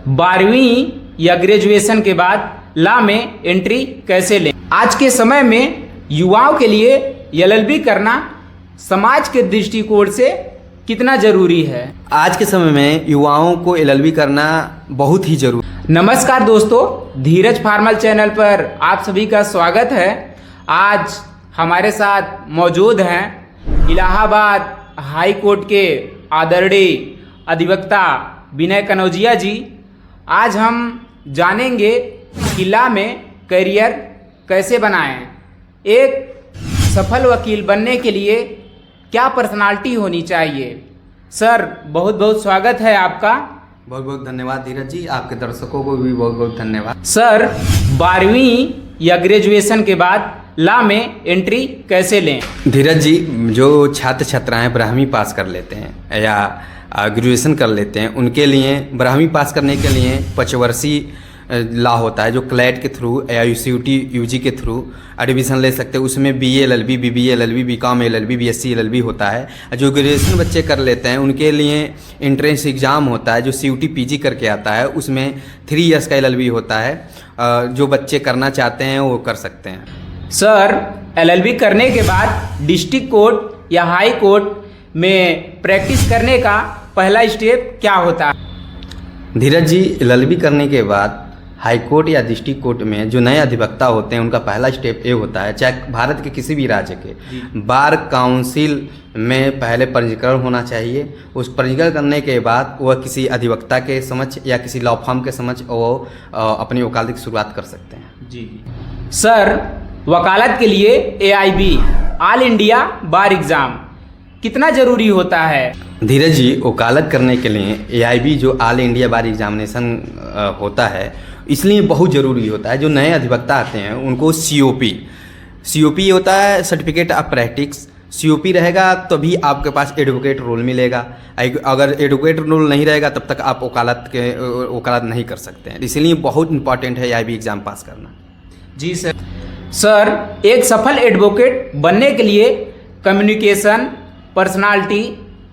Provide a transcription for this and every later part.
12वीं या ग्रेजुएशन के बाद लॉ में एंट्री कैसे लें। आज के समय में युवाओं के लिए एलएलबी करना समाज के दृष्टिकोण से कितना जरूरी है। आज के समय में युवाओं को एलएलबी करना बहुत ही जरूरी। नमस्कार दोस्तों, धीरज फार्मल चैनल पर आप सभी का स्वागत है। आज हमारे साथ मौजूद हैं इलाहाबाद हाई कोर्ट के आदरणीय अधिवक्ता विनय कनौजिया जी। आज हम जानेंगे कि लॉ में करियर कैसे बनाएं। एक सफल वकील बनने के लिए क्या पर्सनालिटी होनी चाहिए। सर, बहुत बहुत स्वागत है आपका। बहुत बहुत धन्यवाद धीरज जी, आपके दर्शकों को भी बहुत बहुत धन्यवाद। सर, 12वीं या ग्रेजुएशन के बाद लॉ में एंट्री कैसे लें। धीरज जी, जो छात्र छात्राएं 12वीं पास कर लेते हैं या ग्रेजुएशन कर लेते हैं, उनके लिए 12वीं पास करने के लिए 5 वर्षीय लॉ होता है जो क्लैट के थ्रू या यूसीटी यूजी के थ्रू एडमिशन ले सकते हैं। उसमें BA LLB, BBA LLB, BCom LLB, BSc LLB होता है। जो ग्रेजुएशन बच्चे कर लेते हैं उनके लिए एंट्रेंस एग्ज़ाम होता है जो सीयूटी पीजी करके आता है। उसमें 3 इयर्स का एलएलबी होता है। जो बच्चे करना चाहते हैं वो कर सकते हैं। सर, एलएलबी करने के बाद डिस्ट्रिक्ट कोर्ट या हाई कोर्ट में प्रैक्टिस करने का पहला स्टेप क्या होता है। धीरज जी, एलएलबी करने के बाद हाई कोर्ट या डिस्ट्रिक्ट कोर्ट में जो नए अधिवक्ता होते हैं उनका पहला स्टेप ये होता है, चाहे भारत के किसी भी राज्य के बार काउंसिल में पहले पंजीकरण होना चाहिए। उस पंजीकरण करने के बाद वह किसी अधिवक्ता के समक्ष या किसी लॉ फर्म के समक्ष वो अपनी वकालत की शुरुआत कर सकते हैं। जी सर, वकालत के लिए एआईबी ऑल इंडिया बार एग्ज़ाम कितना ज़रूरी होता है। धीरज जी, वकालत करने के लिए एआईबी जो ऑल इंडिया बार एग्जामिनेशन होता है इसलिए बहुत ज़रूरी होता है। जो नए अधिवक्ता आते हैं उनको सीओपी होता है, सर्टिफिकेट ऑफ प्रैक्टिस। सीओपी रहेगा तभी आपके पास एडवोकेट रोल मिलेगा। अगर एडवोकेट रोल नहीं रहेगा तब तक आप वकालत नहीं कर सकते हैं। इसलिए बहुत इंपॉर्टेंट है एआईबी एग्ज़ाम पास करना। जी सर। सर, एक सफल एडवोकेट बनने के लिए कम्युनिकेशन, पर्सनालिटी,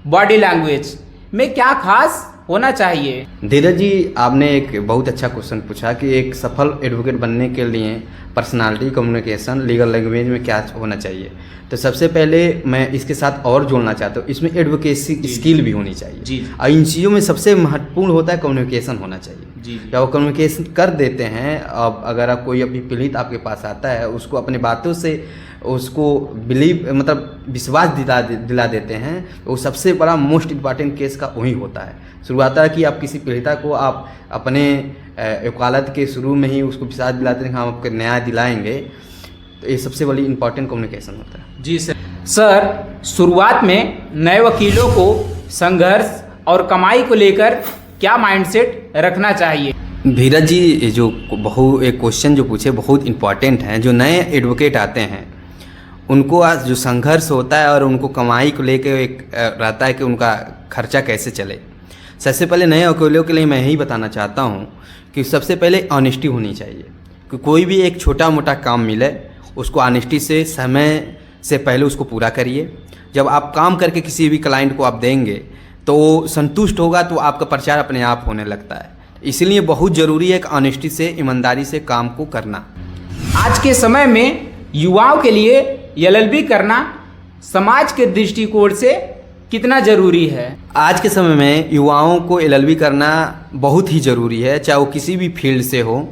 बॉडी लैंग्वेज में क्या खास होना चाहिए। धीरज जी, आपने एक बहुत अच्छा क्वेश्चन पूछा कि एक सफल एडवोकेट बनने के लिए पर्सनालिटी, कम्युनिकेशन, लीगल लैंग्वेज में क्या होना चाहिए। तो सबसे पहले मैं इसके साथ और जोड़ना चाहता हूँ, इसमें एडवोकेसी स्किल भी होनी चाहिए जी। और इन चीज़ों में सबसे महत्वपूर्ण होता है कम्युनिकेशन होना चाहिए जी। जब वो कम्युनिकेशन कर देते हैं, अब अगर आप कोई अभी पीड़ित आपके पास आता है उसको अपने बातों से उसको विश्वास दिला देते हैं, वो सबसे बड़ा मोस्ट इम्पॉर्टेंट केस का वही होता है। शुरुआत है कि आप किसी पीड़िता को आप अपने वकालत के शुरू में ही उसको विश्वास दिलाते हैं कि हम आपको न्याय दिलाएंगे। तो ये सबसे बड़ी इंपॉर्टेंट कम्युनिकेशन होता है। जी सर। सर, शुरुआत में नए वकीलों को संघर्ष और कमाई को लेकर क्या माइंडसेट रखना चाहिए। धीरज जी, जो एक क्वेश्चन जो पूछे बहुत इंपॉर्टेंट हैं। जो नए एडवोकेट आते हैं उनको आज जो संघर्ष होता है और उनको कमाई को लेकर एक रहता है कि उनका खर्चा कैसे चले। सबसे पहले नए वकीलों के लिए मैं यही बताना चाहता हूँ कि सबसे पहले ऑनेस्टी होनी चाहिए कि कोई भी एक छोटा मोटा काम मिले उसको ऑनेस्टी से समय से पहले उसको पूरा करिए। जब आप काम करके किसी भी क्लाइंट को आप देंगे तो वो संतुष्ट होगा तो आपका प्रचार अपने आप होने लगता है। इसलिए बहुत ज़रूरी है कि ऑनेस्टी से, ईमानदारी से काम को करना। आज के समय में युवाओं के लिए एलएलबी करना समाज के दृष्टिकोण से कितना ज़रूरी है। आज के समय में युवाओं को एलएलबी करना बहुत ही ज़रूरी है, चाहे वो किसी भी फील्ड से हो।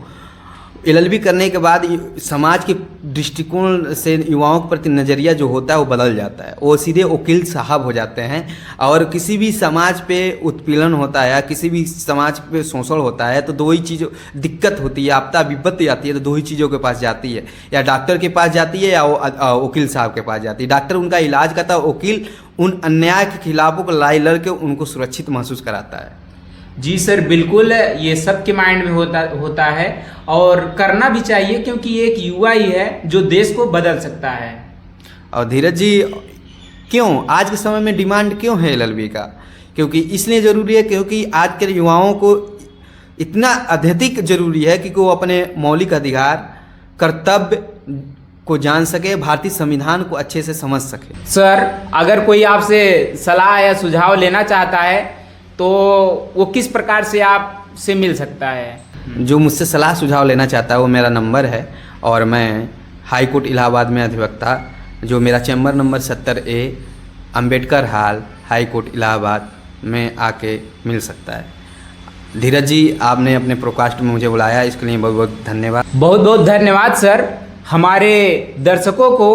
एलएलबी करने के बाद समाज के दृष्टिकोण से युवाओं के प्रति नज़रिया जो होता है वो बदल जाता है। वो सीधे वकील साहब हो जाते हैं और किसी भी समाज पे उत्पीड़न होता है या किसी भी समाज पे शोषण होता है तो दो ही चीज़ों दिक्कत होती है, आपदा विपत्ति आती है तो दो ही चीज़ों के पास जाती है, या डॉक्टर के पास जाती है या वकील साहब के पास जाती है। डॉक्टर उनका इलाज करता है, वकील उन अन्याय के खिलाफों को लड़ाई लड़ के उनको सुरक्षित महसूस कराता है। जी सर, बिल्कुल, ये सबके माइंड में होता है और करना भी चाहिए क्योंकि एक युवा ही है जो देश को बदल सकता है। और धीरज जी, क्यों आज के समय में डिमांड क्यों है एलएलबी का? क्योंकि इसलिए ज़रूरी है क्योंकि आज के युवाओं को इतना अत्यधिक ज़रूरी है कि वो अपने मौलिक अधिकार, कर्तव्य को जान सके, भारतीय संविधान को अच्छे से समझ सके। सर, अगर कोई आपसे सलाह या सुझाव लेना चाहता है तो वो किस प्रकार से आप आपसे मिल सकता है? जो मुझसे सलाह सुझाव लेना चाहता है वो मेरा नंबर है, और मैं हाई कोर्ट इलाहाबाद में अधिवक्ता, जो मेरा chamber number 70A Ambedkar hall high court Allahabad में आके मिल सकता है। धीरज जी, आपने अपने प्रोडकास्ट में मुझे बुलाया, इसके लिए बहुत बहुत धन्यवाद। बहुत बहुत धन्यवाद सर, हमारे दर्शकों को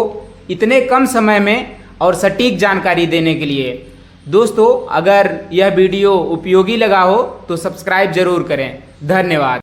इतने कम समय में और सटीक जानकारी देने के लिए। दोस्तों, अगर यह वीडियो उपयोगी लगा हो तो सब्सक्राइब जरूर करें। धन्यवाद।